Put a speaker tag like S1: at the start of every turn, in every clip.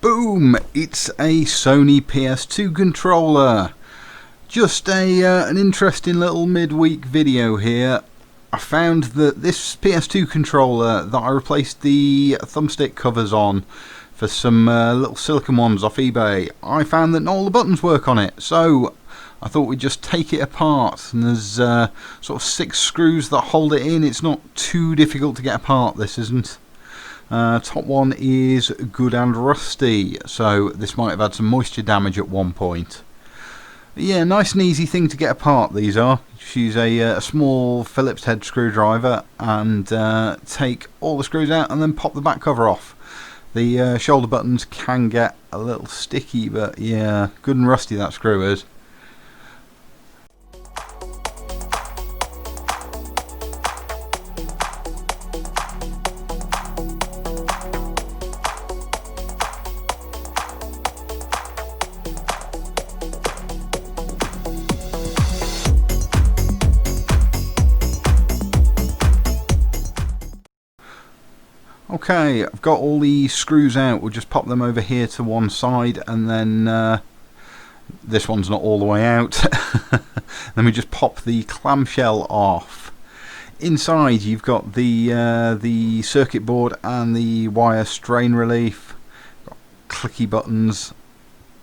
S1: Boom! It's a Sony PS2 controller. Just an interesting little midweek video here. I found that this PS2 controller that I replaced the thumbstick covers on for some little silicone ones off eBay, I found that not all the buttons work on it, so I thought we'd just take it apart. And there's sort of 6 screws that hold it in. It's not too difficult to get apart, this isn't. Top one is good and rusty, so this might have had some moisture damage at one point. But yeah, nice and easy thing to get apart these are. Just use a small Phillips head screwdriver and take all the screws out and then pop the back cover off. The shoulder buttons can get a little sticky, but yeah, good and rusty that screw is. Okay, I've got all the screws out. We'll just pop them over here to one side, and then this one's not all the way out. Then we just pop the clamshell off. Inside you've got the circuit board and the wire strain relief. Got clicky buttons.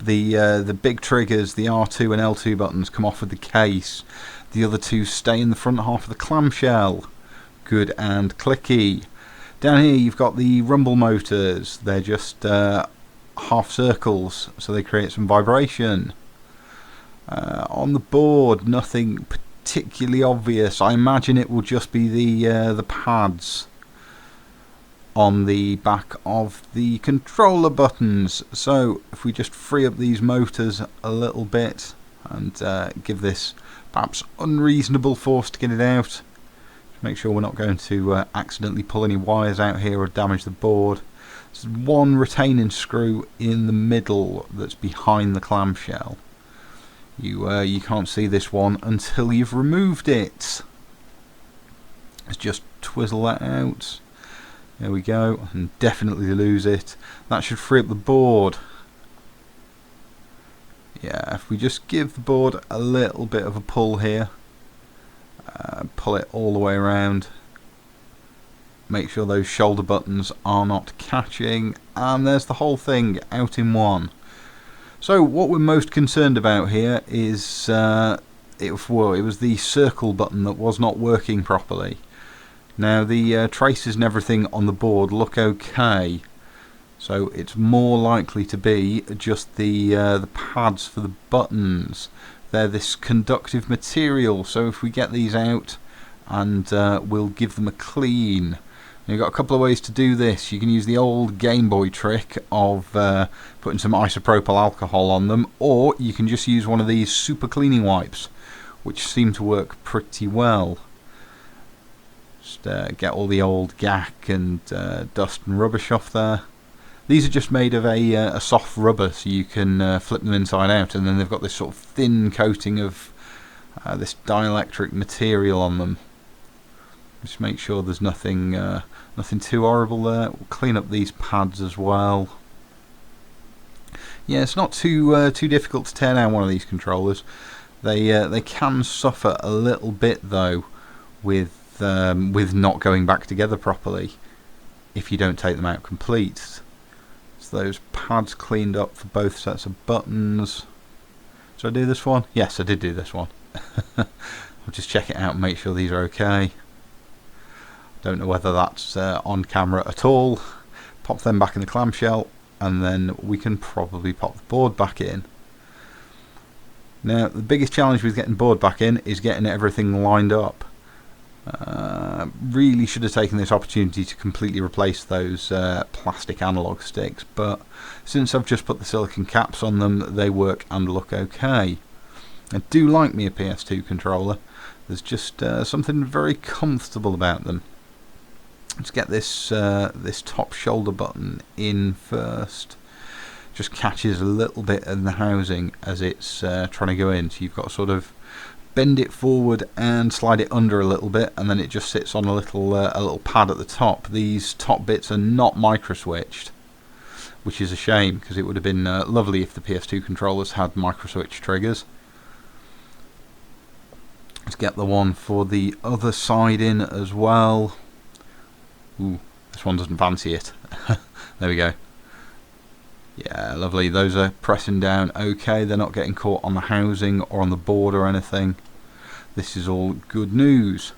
S1: The big triggers, the R2 and L2 buttons, come off with the case. The other two stay in the front half of the clamshell. Good and clicky. Down here you've got the rumble motors. They're just half circles, so they create some vibration. On the board, nothing particularly obvious. I imagine it will just be the pads on the back of the controller buttons. So if we just free up these motors a little bit and give this perhaps unreasonable force to get it out. Make sure we're not going to accidentally pull any wires out here or damage the board. There's one retaining screw in the middle that's behind the clamshell. You can't see this one until you've removed it. Let's just twizzle that out. There we go, and definitely lose it. That should free up the board. Yeah, if we just give the board a little bit of a pull here. Pull it all the way around, make sure those shoulder buttons are not catching, and there's the whole thing out in one. So what we're most concerned about here is it was the circle button that was not working properly. Now the traces and everything on the board look okay, so it's more likely to be just the pads for the buttons. They're this conductive material, so if we get these out and we'll give them a clean. Now, you've got a couple of ways to do this. You can use the old Game Boy trick of putting some isopropyl alcohol on them, or you can just use one of these super cleaning wipes, which seem to work pretty well. Just get all the old gack and dust and rubbish off there. These are just made of a soft rubber, so you can flip them inside out, and then they've got this sort of thin coating of this dielectric material on them. Just make sure there's nothing too horrible there. We'll clean up these pads as well. Yeah, it's not too difficult to tear down one of these controllers. They can suffer a little bit though with not going back together properly if you don't take them out complete. Those pads cleaned up for both sets of buttons. Did I do this one? Yes, I did do this one. I'll just check it out and make sure these are okay. Don't know whether that's on camera at all. Pop them back in the clamshell, and then we can probably pop the board back in. Now the biggest challenge with getting board back in is getting everything lined up. Really should have taken this opportunity to completely replace those plastic analog sticks, but since I've just put the silicone caps on them, they work and look okay. I do like me a PS2 controller. There's just something very comfortable about them. Let's get this this top shoulder button in first. Just catches a little bit in the housing as it's trying to go in, so you've got to sort of bend it forward and slide it under a little bit, and then it just sits on a little pad at the top. These top bits are not micro switched, which is a shame because it would have been lovely if the PS2 controllers had microswitch triggers. Let's get the one for the other side in as well. Ooh, this one doesn't fancy it. There we go. Yeah, lovely. Those are pressing down okay. They're not getting caught on the housing or on the board or anything. This is all good news.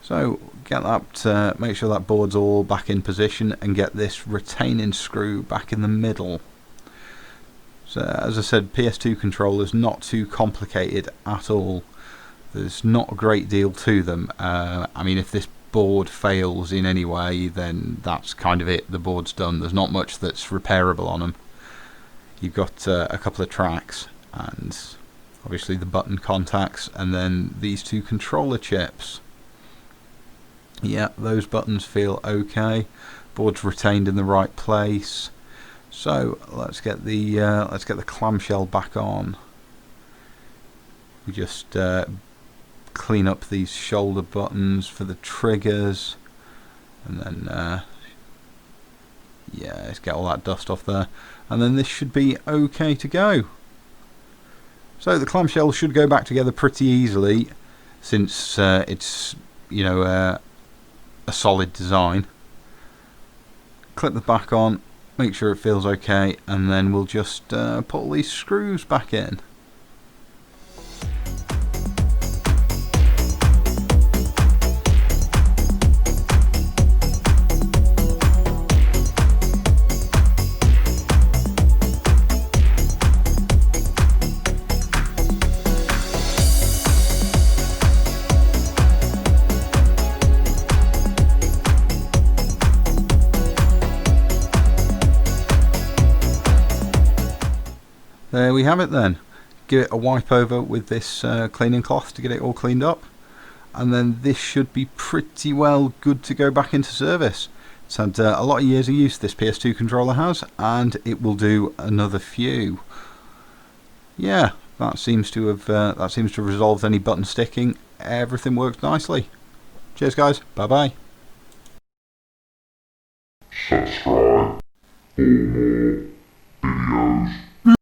S1: So get that, make sure that board's all back in position and get this retaining screw back in the middle. So as I said, PS2 controllers not too complicated at all. There's not a great deal to them. I mean, if this board fails in any way, then that's kind of it. The board's done. There's not much that's repairable on them. You've got a couple of tracks and obviously the button contacts, and then these two controller chips. Yeah, those buttons feel okay. Board's retained in the right place. So let's get the clamshell back on. We just clean up these shoulder buttons for the triggers, and then yeah, let's get all that dust off there, and then this should be okay to go. So the clamshell should go back together pretty easily, since it's, you know, a solid design. Clip the back on, make sure it feels okay, and then we'll just put all these screws back in. There we have it then. Give it a wipe over with this cleaning cloth to get it all cleaned up, and then this should be pretty well good to go back into service. It's had a lot of years of use, this PS2 controller has, and it will do another few. Yeah, that seems to have resolved any button sticking. Everything works nicely. Cheers guys, bye bye.
S2: Subscribe for more videos.